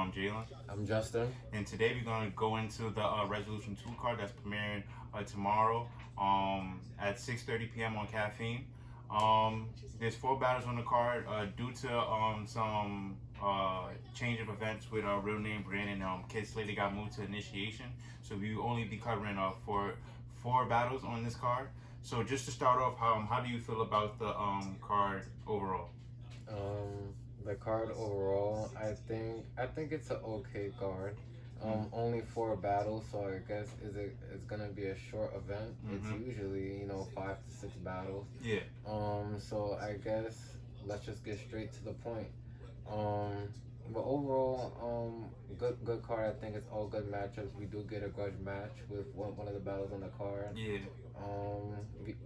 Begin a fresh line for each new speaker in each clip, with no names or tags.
I'm Jalen.
I'm Justin.
And today we're going to go into the Resolution 2 card that's premiering tomorrow at 6:30 p.m. on Caffeine. There's 4 battles on the card due to some change of events with real name Brandon. Kid Slater got moved to initiation, so we will only be covering four battles on this card. So just to start off, how do you feel about the card overall?
The card overall, I think it's an okay card. Only 4 battles, so I guess it's gonna be a short event. It's usually 5 to 6 battles.
Yeah.
So I guess let's just get straight to the point. But overall, good card. I think it's all good matchups. We do get a grudge match with one of the battles on the card.
Yeah.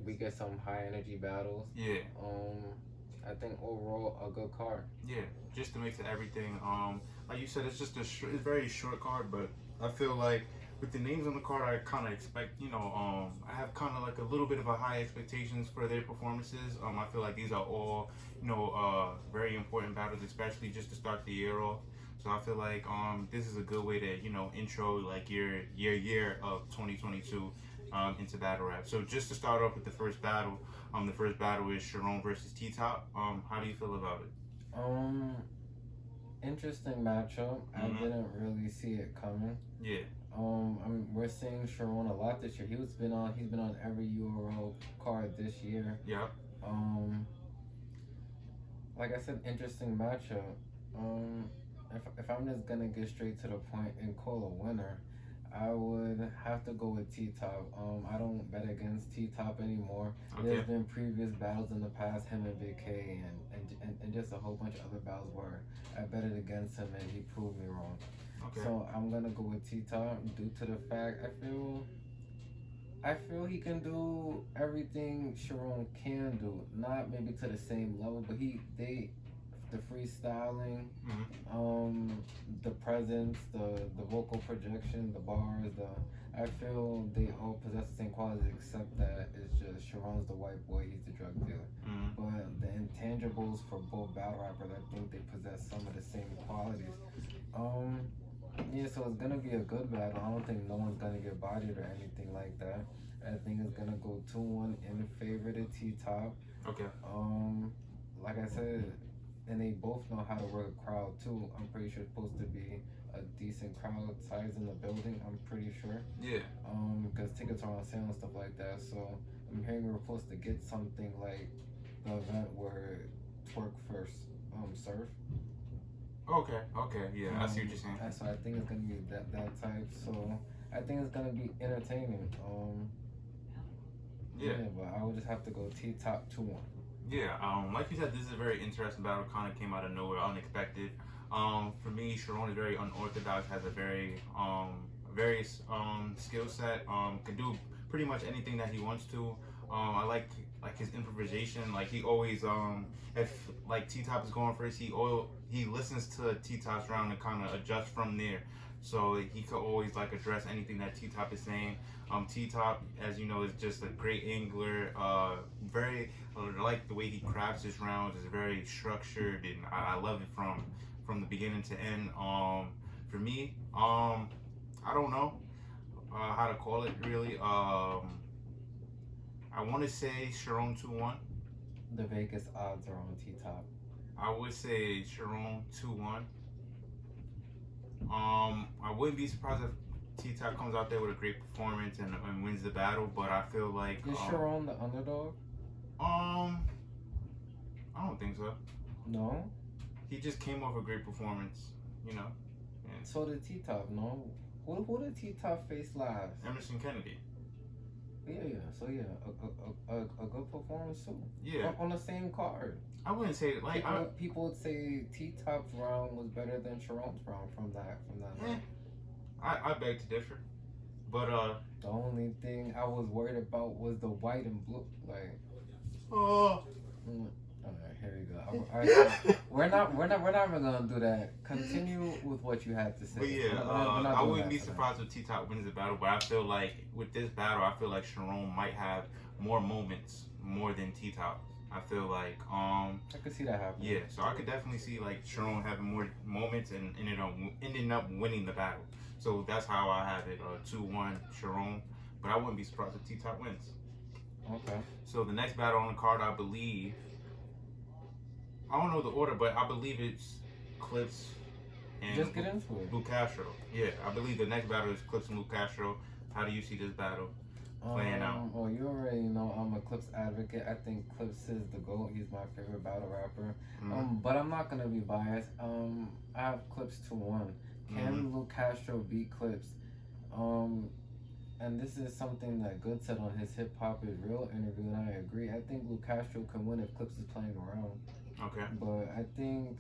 We get some high energy battles.
Yeah.
I think overall a good card.
Yeah, just to mix everything. Like you said, it's just it's very short card, but I feel like with the names on the card, I kind of expect, I have kind of like a little bit of a high expectations for their performances. I feel like these are all, very important battles, especially just to start the year off. So I feel like this is a good way to, intro like your year of 2022 into battle rap. So just to start off with the first battle, the first battle is Sharon versus T-Top. How do you feel about it?
Interesting matchup. I didn't really see it coming.
Yeah.
We're seeing Sharon a lot this year. He's been on every URL card this year.
Yeah.
Like I said, interesting matchup. If I'm just gonna get straight to the point and call a winner, I would have to go with T-Top. I don't bet against T-Top anymore.
Okay.
There's been previous battles in the past, him and Big K, and just a whole bunch of other battles where I betted against him and he proved me wrong.
Okay.
So I'm gonna go with T-Top due to the fact I feel he can do everything Sharon can do. Not maybe to the same level, but the freestyling, the presence, the vocal projection, the bars, I feel they all possess the same qualities, except that it's just Sharon's the white boy, he's the drug dealer. But the intangibles for both battle rappers, I think they possess some of the same qualities. Yeah, so it's gonna be a good battle. I don't think no one's gonna get bodied or anything like that. I think it's gonna go 2-1 in favor to T-Top.
Okay.
Like I said, and they both know how to work a crowd too. I'm pretty sure it's supposed to be a decent crowd size in the building. I'm pretty sure.
Yeah.
Because tickets are on sale and stuff like that. So I'm hearing we're supposed to get something like the event where Twerk first surf.
Okay. Yeah, I see what you're saying.
So I think it's gonna be that type. So I think it's gonna be entertaining.
Yeah.
But I would just have to go T-Top 2-1.
Yeah, like you said, this is a very interesting battle. Kind of came out of nowhere, unexpected. For me, Sharon is very unorthodox. Has a very skill set. Can do pretty much anything that he wants to. I like his improvisation. Like he always if like T-Top is going first, he listens to T-Top's round and kind of adjusts from there. So he could always like address anything that T-Top is saying. T-Top, as you know, is just a great angler. I like the way he crafts his rounds. It's very structured, and I love it from the beginning to end. For me, I don't know how to call it really. I want to say Sharon 2-1.
The Vegas odds are on T-Top.
I would say Sharon 2-1. I wouldn't be surprised if T-Top comes out there with a great performance and wins the battle, but I feel like
is Sharon the underdog?
I don't think so.
No.
He just came off a great performance, And
So did T-Top. No. Who did T-Top face last?
Emerson Kennedy.
Yeah. So yeah, a good performance too.
Yeah.
On the same card.
I wouldn't say it like
people would say T-Top's round was better than Sharon's round from that night.
I beg to differ, but
the only thing I was worried about was the white and blue. Like,
oh,
all right, here we go. All right, we're not even gonna do that. Continue with what you had to say.
But yeah, I wouldn't be surprised if T-Top wins the battle, but I feel like with this battle, I feel like Sharon might have more moments more than T-Top. I feel like
I could see that happening.
yeah, so I could definitely see like Sharon having more moments and ending up winning the battle. So that's how I have it 2-1 Sharon. But I wouldn't be surprised if T Top wins.
Okay.
So the next battle on the card, I believe, I don't know the order, but I believe it's Clips and
Just get into it.
Luke Castro. Yeah, I believe the next battle is Clips and Luke Castro. How do you see this battle playing out?
Well, you already know I'm a Clips advocate. I think Clips is the GOAT. He's my favorite battle rapper. But I'm not gonna be biased. I have Clips 2-1. Can Luke Castro beat Clips? And this is something that Good said on his Hip Hop Is Real interview, and I agree. I think Luke Castro can win if Clips is playing around.
Okay.
But I think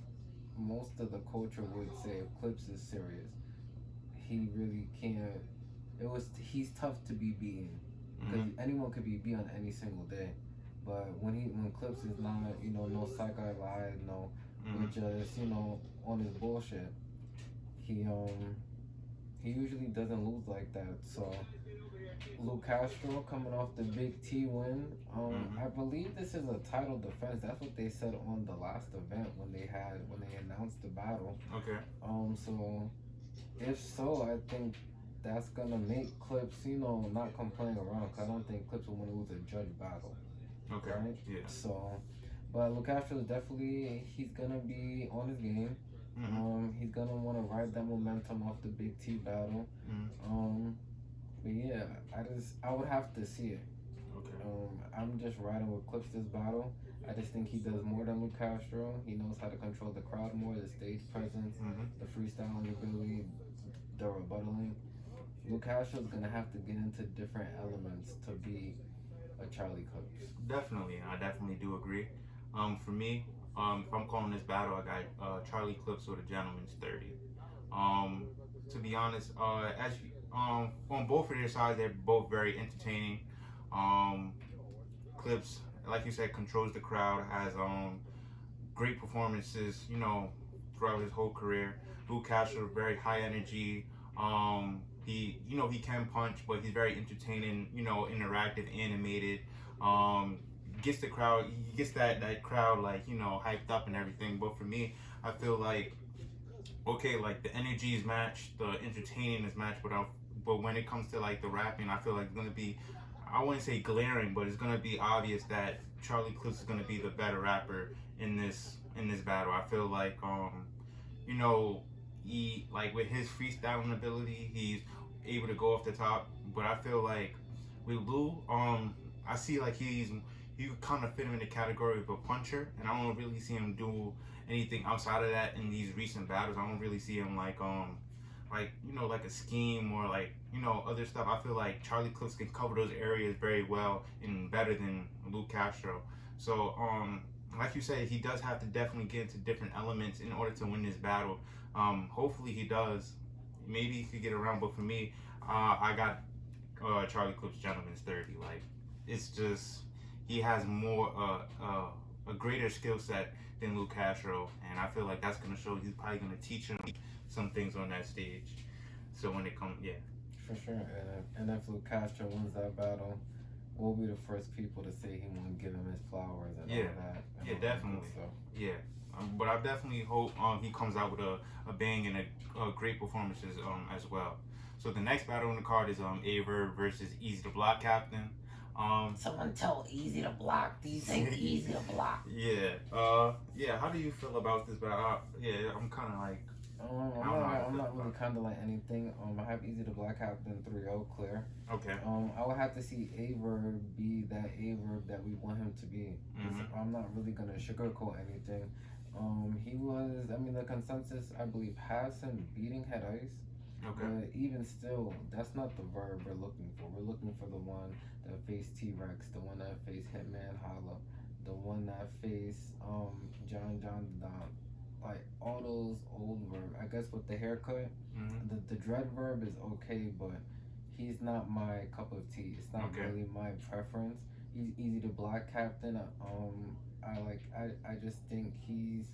most of the culture would say if Clips is serious, he really can't. He's tough to be beaten because anyone could be beat on any single day. But when Clips is not, no psycho lie, with just on his bullshit, he usually doesn't lose like that. So Luke Castro coming off the Big T win. I believe this is a title defense. That's what they said on the last event when they announced the battle.
Okay.
So if so, I think that's gonna make Clips, not complain around. Cause I don't think Clips will want to lose a judge battle.
Okay.
Right?
Yeah.
So, but Luke Castro is definitely he's gonna be on his game. He's gonna want to ride that momentum off the Big T battle. But yeah, I would have to see it.
Okay.
I'm just riding with Clips this battle. I just think he does more than Luke Castro. He knows how to control the crowd more, the stage presence, the freestyling ability, the rebuttaling. Luke Castro's gonna have to get into different elements to be a Charlie Clips.
Definitely, I definitely do agree. For me, if I'm calling this battle, I got Charlie Clips with a Gentleman's 30. To be honest, on both of their sides, they're both very entertaining. Clips, like you said, controls the crowd, has great performances, throughout his whole career. Luke Castro, very high energy. He can punch, but he's very entertaining, interactive, animated. Gets the crowd, he gets that crowd like, hyped up and everything. But for me, I feel like, okay, like the energy is matched, the entertaining is matched, but when it comes to like the rapping, I feel like it's gonna be, I wouldn't say glaring, but it's gonna be obvious that Charlie Clips is gonna be the better rapper in this battle. I feel like he, like, with his freestyling ability, he's able to go off the top. But I feel like with Lou, I see like you kind of fit him in the category of a puncher, and I don't really see him do anything outside of that in these recent battles. I don't really see him like like a scheme or like other stuff. I feel like Charlie Clips can cover those areas very well and better than Luke Castro. So like you said, he does have to definitely get into different elements in order to win this battle. Hopefully he does. Maybe he could get around, but for me, I got Charlie Clips Gentleman's 30. Like, it's just, he has more a greater skill set than Luke Castro, and I feel like that's gonna show. He's probably gonna teach him some things on that stage. So when it comes, yeah,
for sure. And if Luke Castro wins that battle, we'll be the first people to say he won't give him his flowers and all that. And
yeah,
all
definitely, yeah. But I definitely hope he comes out with a bang and a great performances as well. So the next battle on the card is Aver versus Easy the Block Captain.
Someone tell Easy to block. These ain't easy to block.
Yeah. Yeah. How do you feel about this battle? Yeah, I'm kind of like.
I'm not really kind of like anything. I have Easy to Black Captain 3-0 clear.
Okay.
I would have to see Aver be that Aver that we want him to be. I'm not really gonna sugarcoat anything. He was. I mean, the consensus I believe has him beating Head Ice.
Okay.
But even still, that's not the verb we're looking for. We're looking for the one that faced T-Rex, the one that faced Hitman Holla, the one that faced John Don. Like all those old verb. I guess with the haircut, the dread verb is okay, but he's not my cup of tea. It's not really my preference. He's Easy to Black Captain. I just think he's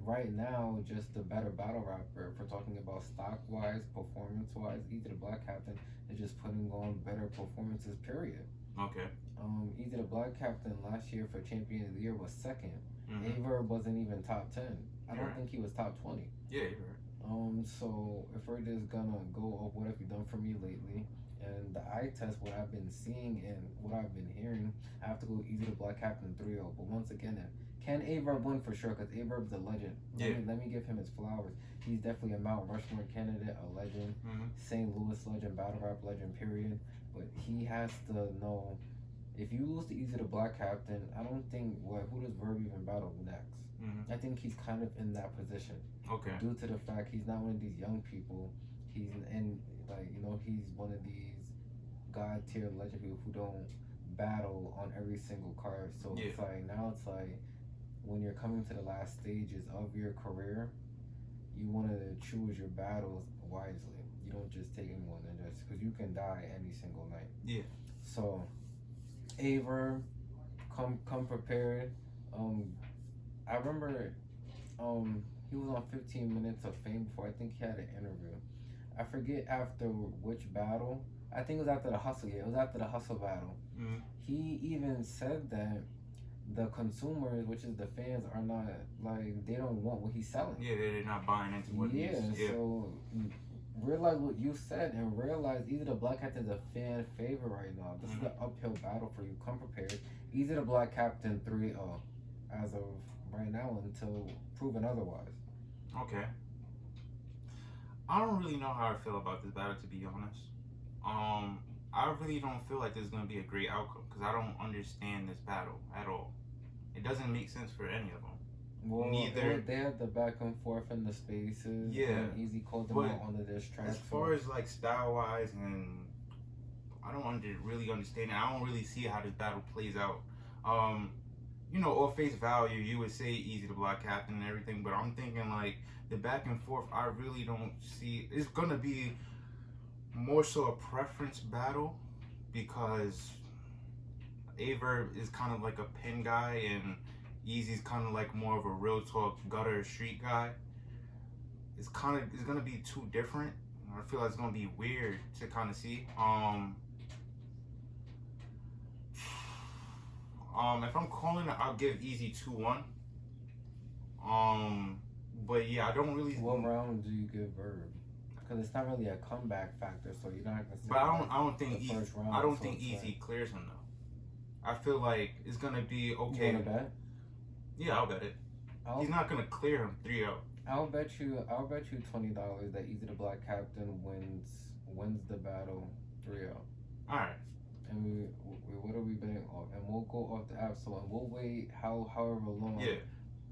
right now, just the better battle rapper. If we're talking about stock wise, performance wise, Easy the Black Captain is just putting on better performances. Period.
Okay.
Easy the Black Captain last year for Champion of the Year was second.
Mm-hmm.
Averb wasn't even top 10. I don't
Right.
think he was top 20.
Yeah, you're right.
So if we're just gonna go off what have you done for me lately, and the eye test, what I've been seeing and what I've been hearing, I have to go Easy to Black Captain 3-0. But once again, can Averb win for sure? Because Averb's a legend. Let me give him his flowers. He's definitely a Mount Rushmore candidate, a legend, St. Louis legend, battle rap legend, period. But he has to know, if you lose to Easy to Black Captain, I don't think, who does Verb even battle next? I think he's kind of in that position.
Okay.
Due to the fact he's not one of these young people. He's in, he's one of these god tier legend people who don't battle on every single card. So it's like when you're coming to the last stages of your career, you want to choose your battles wisely. You don't just take anyone and just, because you can die any single night.
Yeah.
So Aver, come prepared. I remember he was on 15 Minutes of Fame before. I think he had an interview. I forget after which battle. I think it was after the Hustle. Yeah, it was after the Hustle battle. He even said that the consumers, which is the fans, are not, they don't want what he's selling.
Yeah, they're not buying into what he's. Yeah.
So realize what you said and realize Easy the Black Captain is a fan favorite right now. This is an uphill battle for you. Come prepared. Easy the Black Captain 3-0 as of right now until proven otherwise.
Okay. I don't really know how I feel about this battle, to be honest. I really don't feel like this is going to be a great outcome because I don't understand this battle at all. It doesn't make sense for any of them.
Well,
neither.
They had the back and forth in the spaces.
Yeah.
And Easy called them out on the diss track.
As far as like style wise, and I don't really understand it. I don't really see how this battle plays out. Or face value, you would say Easy to Black Captain and everything, but I'm thinking like the back and forth, I really don't see. It's gonna be more so a preference battle because Averb is kind of like a pin guy and Easy's kind of like more of a real talk gutter street guy. It's gonna be too different. I feel like it's gonna be weird to kind of see. If I'm calling it, I'll give Easy 2-1. But yeah, I don't really.
What round do you give Verb? Because it's not really a comeback factor, so you're not gonna.
But I don't think
Easy.
Easy clears him though. I feel like it's gonna be okay.
You wanna bet?
Yeah, I'll bet it. He's not gonna clear him 3-0.
I'll bet you $20 that Easy the Black Captain wins the battle 3-0.
All right.
And we what are we betting off? And we'll go off the app. So and we'll wait however long.
Yeah.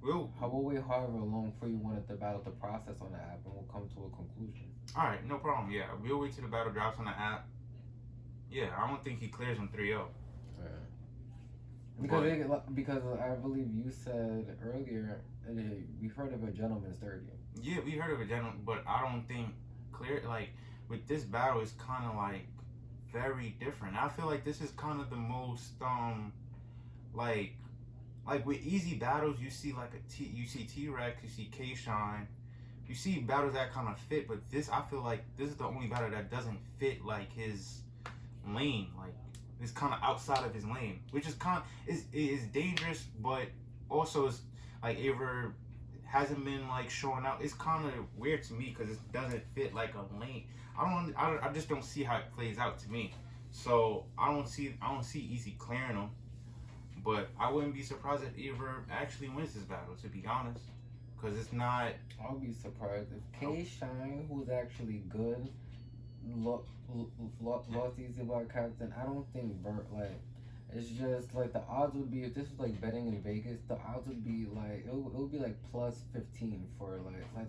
We'll
wait however long for you wanted the battle to process on the app, and we'll come to a conclusion.
All right, no problem. Yeah, we'll wait till the battle drops on the app. Yeah, I don't think he clears him 3-0.
Because I believe you said earlier we've heard of a gentleman's 30.
Yeah, we heard of a gentleman, but I don't think with this battle it's kind of like very different. I feel like this is kind of the most like with easy battles you see like you see T-Rex, you see K-Shine, you see battles that kind of fit, but this I feel like this is the only battle that doesn't fit like his lane. Like it's kind of outside of his lane, which is is dangerous, but also is like Aver hasn't been like showing out. It's kind of weird to me because it doesn't fit like a lane. I just don't see how it plays out to me. So I don't see Easy clearing him, but I wouldn't be surprised if Aver actually wins this battle, to be honest, because it's not.
I'll be surprised if K-Shine, who's actually good, lost Easy Black Captain. I don't think Bert it's just like the odds would be, if this was like betting in Vegas, the odds would be like it would be like plus 15 for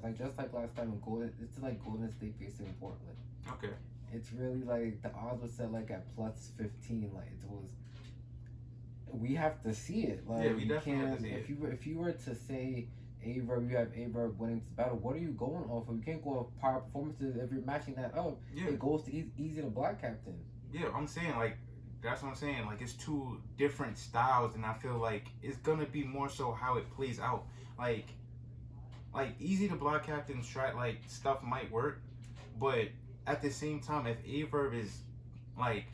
like just like last time in Golden. It's like Golden State facing Portland.
Okay.
It's really like the odds was set like at plus 15. Like it was. We have to see it. Like
yeah, we definitely have to see it.
If you were to say Averb, you have Averb winning this battle, what are you going off of? You can't go off prior performances. If you're matching that up, it goes to Easy the Black Captain.
Yeah, I'm saying like. That's what I'm saying. Like, it's two different styles, and I feel like it's gonna be more so how it plays out. Like, like easy to block captain strat like stuff might work, but at the same time, if Averb is like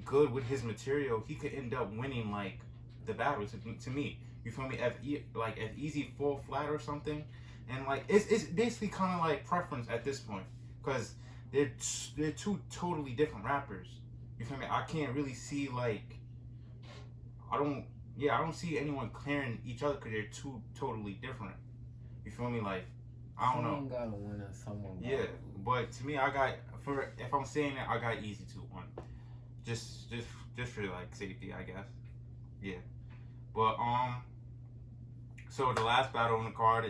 good with his material, he could end up winning like the battle. To me, you feel me? If easy full flat or something, and like it's basically kind of like preference at this point, because they're two totally different rappers. You feel me? I can't really see like I don't see anyone clearing each other because they're two totally different. You feel me? Like I don't
Someone
know.
gotta win and someone gotta
Yeah,
lose.
but to me, I got for if I'm saying that, I got easy 2-1. Just for like safety, I guess. Yeah, but so the last battle on the card,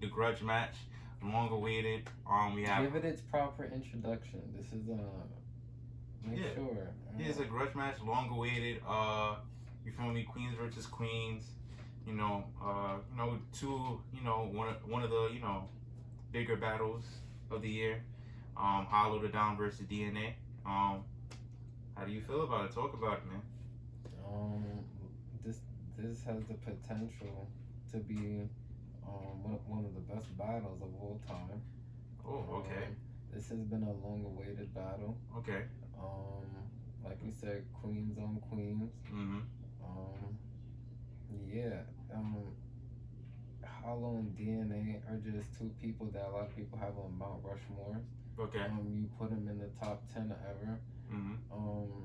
the grudge match, long awaited. We have
Give it its proper introduction. This is make
Yeah.
sure.
yeah, it's a grudge match, long awaited. You feel me? Queens versus Queens. Two. One of the bigger battles of the year. Hollow the Down versus DNA. How do you feel about it? Talk about it, man.
This has the potential to be one of the best battles of all time.
Oh, okay.
This has been a long-awaited battle.
Okay.
Like we said, Queens on Queens.
Mm-hmm.
Yeah. Hollow and DNA are just two people that a lot of people have on Mount Rushmore.
Okay.
You put them in the top 10 ever.
Mm-hmm.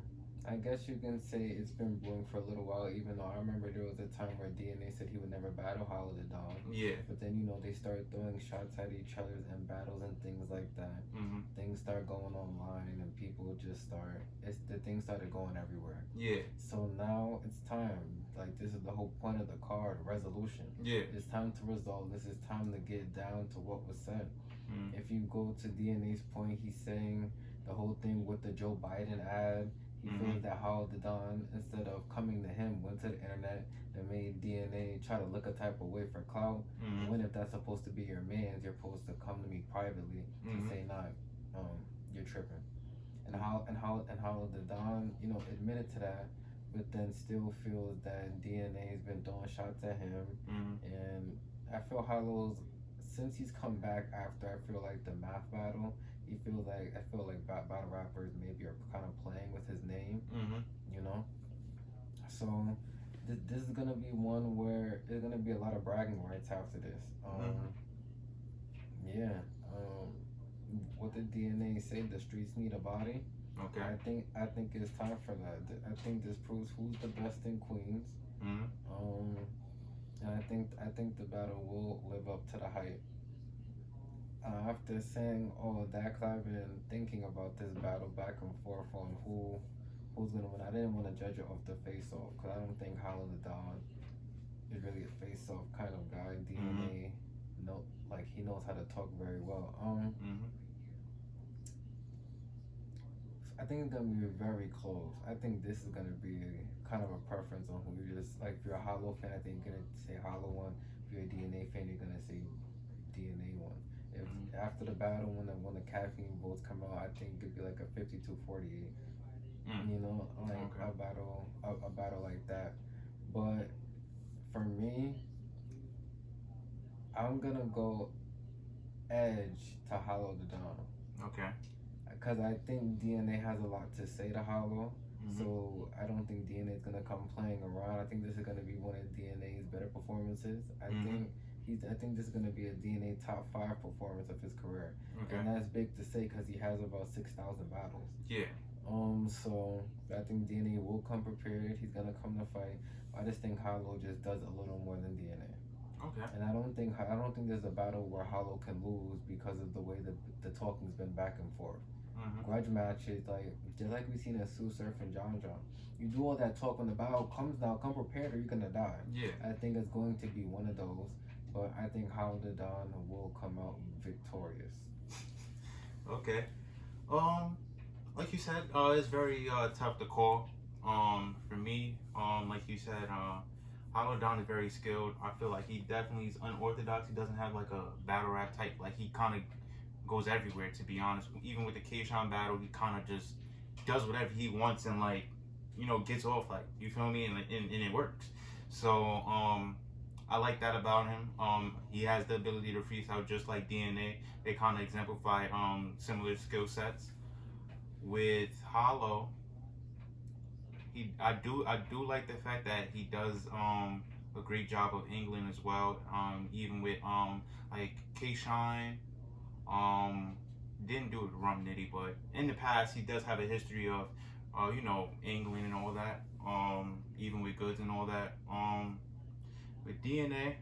I guess you can say it's been brewing for a little while, even though I remember there was a time where DNA said he would never battle Hollow the Dawn.
Yeah.
But then, they started throwing shots at each other in battles and things like that.
Mm-hmm.
Things start going online and people just the things started going everywhere.
Yeah.
So now it's time. Like, this is the whole point of the card, resolution.
Yeah.
It's time to resolve. This is time to get down to what was said.
Mm-hmm.
If you go to DNA's point, he's saying the whole thing with the Joe Biden ad. He feels that Hollow the Dawn, instead of coming to him, went to the internet and made DNA try to look a type of way for clout.
Mm-hmm.
When if that's supposed to be your man, you're supposed to come to me privately and say, nah, you're tripping. And Hollow the Dawn, admitted to that, but then still feels that DNA's been throwing shots at him.
Mm-hmm.
And I feel Hollow's, since he's come back after, I feel like the math battle, I feel like battle rappers maybe are kind of playing with his name,
Mm-hmm.
So this is gonna be one where there's gonna be a lot of bragging rights after this. Yeah. What did DNA say? The streets need a body.
Okay.
I think it's time for that. I think this proves who's the best in Queens.
Mm-hmm.
And I think the battle will live up to the hype. After saying all of that, cause I've been thinking about this battle back and forth on who's gonna win. I didn't want to judge it off the face-off, cause I don't think Hollow the Dawn is really a face-off kind of guy. DNA, he knows how to talk very well.
Mm-hmm.
I think it's gonna be very close. I think this is gonna be kind of a preference on who you just like. If you're a Hollow fan, I think you're gonna say Hollow one. If you're a DNA fan, you're gonna say DNA one. If after the battle, when the caffeine votes come out, I think it'd be like a 52-48.
Okay.
A battle like that. But for me, I'm gonna go edge to Hollow the Dawn.
Okay.
Because I think DNA has a lot to say to Hollow.
Mm-hmm.
So I don't think DNA is gonna come playing around. I think this is gonna be one of DNA's better performances. I think this is gonna be a DNA top 5 performance of his career.
Okay.
And that's big to say because he has about 6,000 battles.
Yeah.
So I think DNA will come prepared. He's gonna come to fight. I just think Hollow just does a little more than DNA.
Okay.
And I don't think there's a battle where Hollow can lose because of the way the talking's been back and forth.
Mm-hmm.
Grudge matches, just like we seen in Sue Surf and John John. You do all that talk when the battle comes down, come prepared or you're gonna die.
Yeah.
I think it's going to be one of those, but I think Hollow the Dawn will come out victorious.
Okay. Like you said, it's very tough to call. For me, like you said, Hollow Dawn is very skilled. I feel like he definitely is unorthodox. He doesn't have like a battle rap type. Like he kind of goes everywhere, to be honest. Even with the K-Shon battle, he kind of just does whatever he wants and gets off, you feel me, and it works. So I like that about him. He has the ability to freestyle just like DNA. They kind of exemplify similar skill sets. With Hollow, I do like the fact that he does a great job of England as well. Even with like K Shine, um didn't do it with Rum Nitty, but in the past he does have a history of England and all that. Even with Goods and all that. With DNA,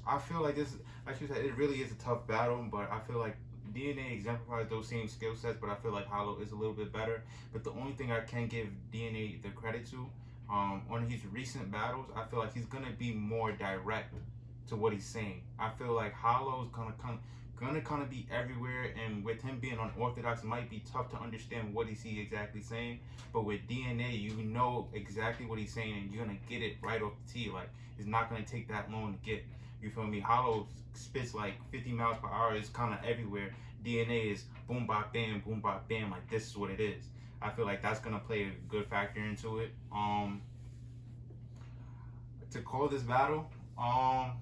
I feel like this, like you said, it really is a tough battle, but I feel like DNA exemplifies those same skill sets, but I feel like Hollow is a little bit better. But the only thing I can give DNA the credit to, on his recent battles, I feel like he's gonna be more direct to what he's saying. I feel like Hollow's gonna kind of be everywhere, and with him being unorthodox, it might be tough to understand what is he exactly saying. But with DNA, you know exactly what he's saying, and you're gonna get it right off the tee. Like, it's not gonna take that long to get. You feel me? Hollow spits like 50 miles per hour. It's kind of everywhere. DNA is boom, bop, bam. Like, this is what it is. I feel like that's gonna play a good factor into it. To call this battle, I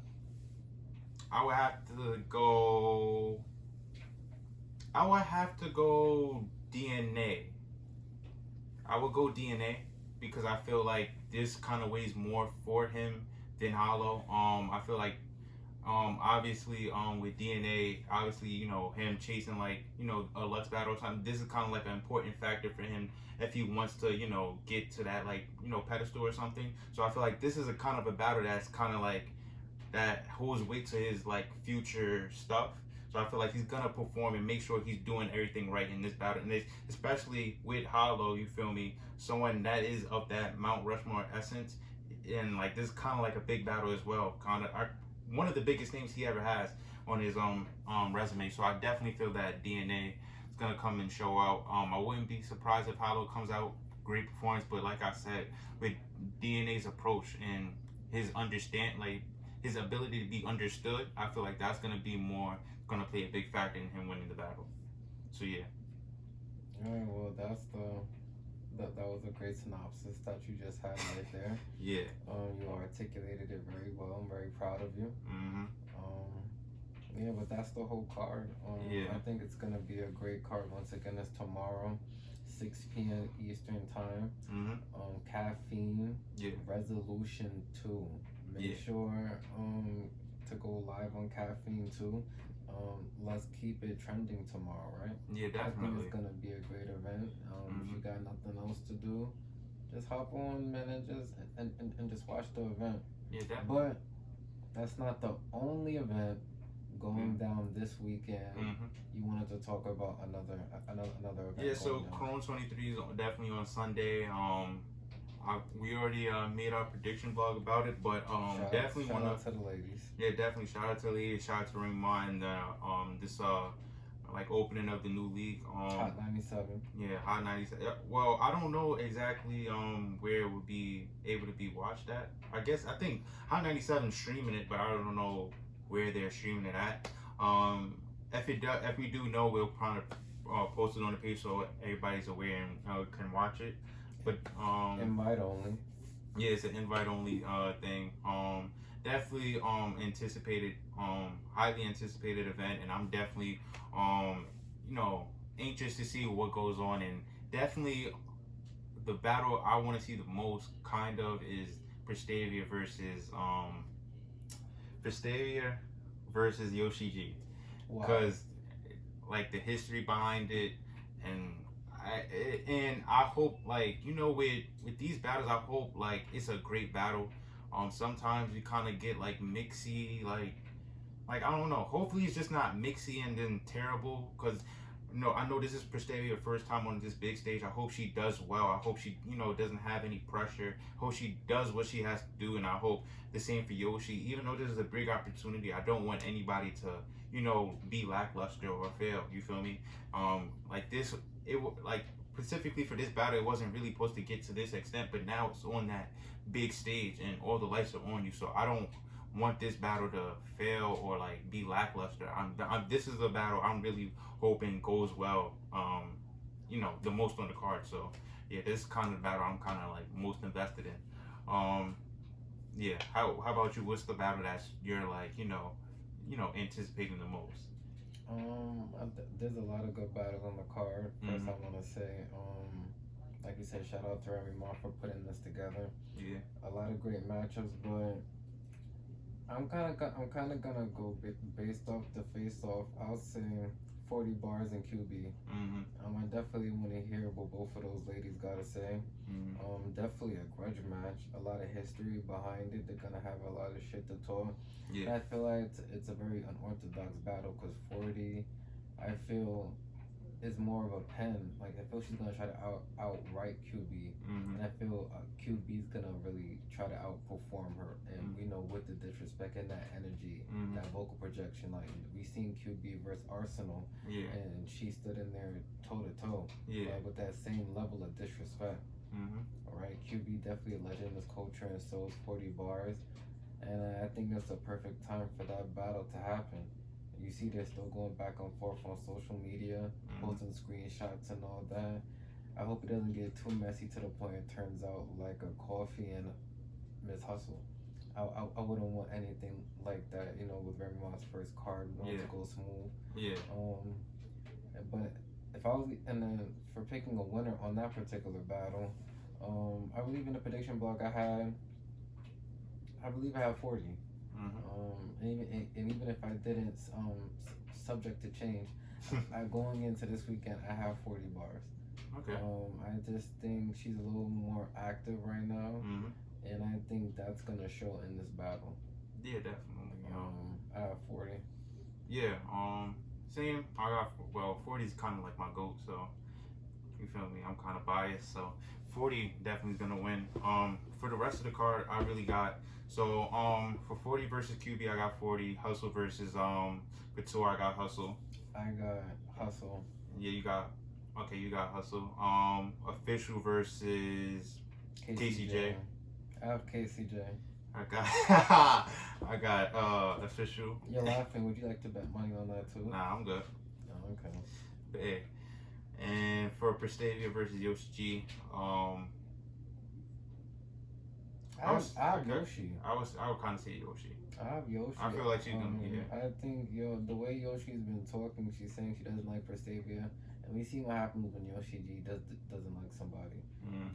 would have to go. I would have to go DNA. I would go DNA because I feel like this kind of weighs more for him than Hollow. I feel like obviously with DNA, obviously him chasing like a Lux battle or something. This is kind of like an important factor for him if he wants to get to that like pedestal or something. So I feel like this is a kind of a battle that's kind of like that holds weight to his like future stuff. So I feel like he's gonna perform and make sure he's doing everything right in this battle, and especially with Hollow. You feel me? Someone that is of that Mount Rushmore essence, and like this is kind of like a big battle as well. Kind of one of the biggest names he ever has on his resume. So I definitely feel that DNA is gonna come and show out. I wouldn't be surprised if Hollow comes out great performance, but like I said, with DNA's approach and his his ability to be understood, I feel like that's gonna play a big factor in him winning the battle. So yeah.
Alright, well that was a great synopsis that you just had right there.
Yeah.
You articulated it very well. I'm very proud of you.
Mm-hmm.
Yeah, but that's the whole card.
Yeah.
I think it's gonna be a great card. Once again, it's tomorrow, 6 p.m. Eastern time.
Mm-hmm.
Caffeine.
Yeah.
Resolution 2. Make sure to go live on Caffeine 2. Let's keep it trending tomorrow, right?
Yeah, definitely.
I think it's gonna be a great event. If you got nothing else to do, just hop on, man, and just watch the event.
Yeah, definitely.
But that's not the only event going down this weekend. You wanted to talk about another event.
Yeah, so Chrome 23 is definitely on Sunday. We already made our prediction vlog about it, but definitely
shout out to the ladies.
Yeah, definitely shout out to the ladies, shout out to Ringmar and this like opening of the new league.
Hot 97.
Yeah, Hot 97. Well, I don't know exactly where it would be able to be watched at. I think Hot 97 streaming it, but I don't know where they're streaming it at. If we do know, we'll probably post it on the page so everybody's aware and can watch it. But
invite only.
Yeah, it's an invite only thing. Definitely anticipated, highly anticipated event, and I'm definitely anxious to see what goes on. And definitely the battle I want to see the most kind of is Prestavia versus Yoshi G. Because like the history behind it, and I hope with these battles, I hope like it's a great battle. Sometimes we kind of get like mixy, like I don't know. Hopefully it's just not mixy and then terrible. Cause I know this is Prestavia first time on this big stage. I hope she does well. I hope she doesn't have any pressure. Hope she does what she has to do, and I hope the same for Yoshi. Even though this is a big opportunity, I don't want anybody to be lackluster or fail. You feel me? Specifically for this battle, it wasn't really supposed to get to this extent, but now it's on that big stage and all the lights are on you. So I don't want this battle to fail or like be lackluster. This is a battle I'm really hoping goes well. The most on the card. So yeah, this kind of battle I'm kind of like most invested in. Yeah. How about you? What's the battle that you're like, anticipating the most?
There's a lot of good battles on the card. First,
Mm-hmm.
I want to say, like you said, shout out to Remy Ma for putting this together.
Yeah.
A lot of great matchups, but I'm kind of gonna go based off the face off. I'll say 40 bars and QB.
Mm-hmm.
I definitely want to hear what both of those ladies gotta say.
Mm-hmm.
Definitely a grudge match. A lot of history behind it. They're gonna have a lot of shit to talk.
Yeah.
And I feel like it's a very unorthodox battle because 40, I feel, is more of a pen. Like I feel she's gonna try to outright QB,
Mm-hmm.
and I feel QB's gonna really try to outperform her. And we know with the disrespect and that energy,
Mm-hmm.
that vocal projection, like we seen QB versus Arsenal,
Yeah.
and she stood in there toe to toe,
Yeah.
with that same level of disrespect.
Mm-hmm.
All right, QB definitely a legend in this culture, and so is 40 bars, and I think that's the perfect time for that battle to happen. You see, they're still going back and forth on social media, posting screenshots and all that. I hope it doesn't get too messy to the point it turns out like a Coffee and Miss Hustle. I wouldn't want anything like that, with Remy Ma's first card. We want it to go smooth.
Yeah.
But if I was, and then for picking a winner on that particular battle, I believe in the prediction blog I believe I have 40.
Mm-hmm.
And even if I didn't, subject to change, going into this weekend, I have 40 bars.
Okay.
I just think she's a little more active right now,
Mm-hmm.
and I think that's gonna show in this battle.
Yeah, definitely.
I have 40.
Yeah. Same. 40 is kind of like my goat, so you feel me? I'm kind of biased, so 40 definitely is gonna win. For the rest of the card, I really got for 40 versus QB, I got 40. Hustle versus Couture, I got Hustle.
I got Hustle.
Yeah, you got Hustle. Official versus KCJ.
I have KCJ.
I got I got Official.
You're laughing. Would you like to bet money on that too?
Nah, I'm good.
Oh, okay.
But, hey. And for Prestavia versus Yoshi G,
I have Yoshi.
I would kind of say Yoshi.
I have Yoshi.
I feel like she's gonna
I think the way Yoshi's been talking, she's saying she doesn't like Prestavia, and we see what happens when Yoshi G doesn't like somebody.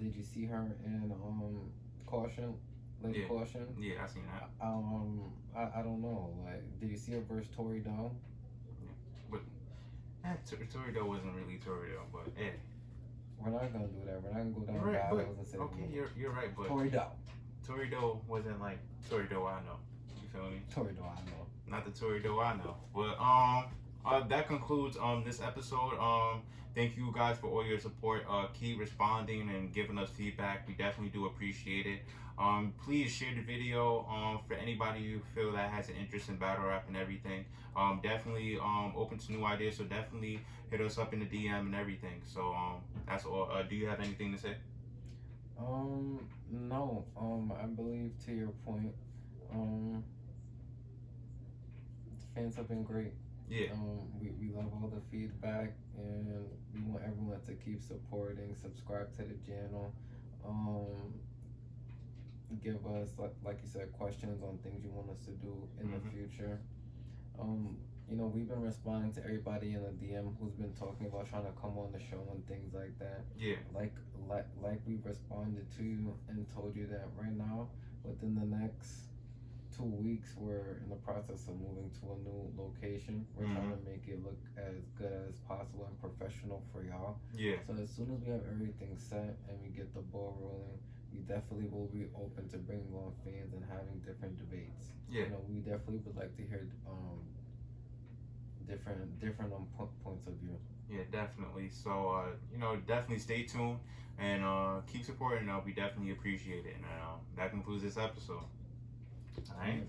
Did you see her in Caution? Lady Caution?
Yeah, I seen that.
I don't know. Like, did you see her versus Tori Doe?
But Torido wasn't really Torido, but hey.
We're not gonna do that. We're not gonna go down
Right,
battles and say
you're right, but Torido wasn't like Torido I know. You feel me?
Torido I know.
Not the Torido I know. But that concludes this episode. Thank you guys for all your support. Keep responding and giving us feedback. We definitely do appreciate it. Please share the video for anybody you feel that has an interest in battle rap and everything. Definitely open to new ideas, so definitely hit us up in the DM and everything. So that's all. Do you have anything to say?
No. I believe to your point, the fans have been great.
Yeah.
We love all the feedback, and we want everyone to keep supporting, subscribe to the channel, give us, like you said, questions on things you want us to do in the future. We've been responding to everybody in the DM who's been talking about trying to come on the show and things like that.
Yeah.
Like we responded to you and told you that right now, within the next 2 weeks, we're in the process of moving to a new location. We're trying to make it look as good as possible and professional for y'all.
Yeah.
So as soon as we have everything set and we get the ball rolling, we definitely will be open to bringing on fans and having different debates.
Yeah.
We definitely would like to hear different points of view.
Yeah, definitely. So definitely stay tuned and keep supporting. We definitely appreciate it. And that concludes this episode. All right.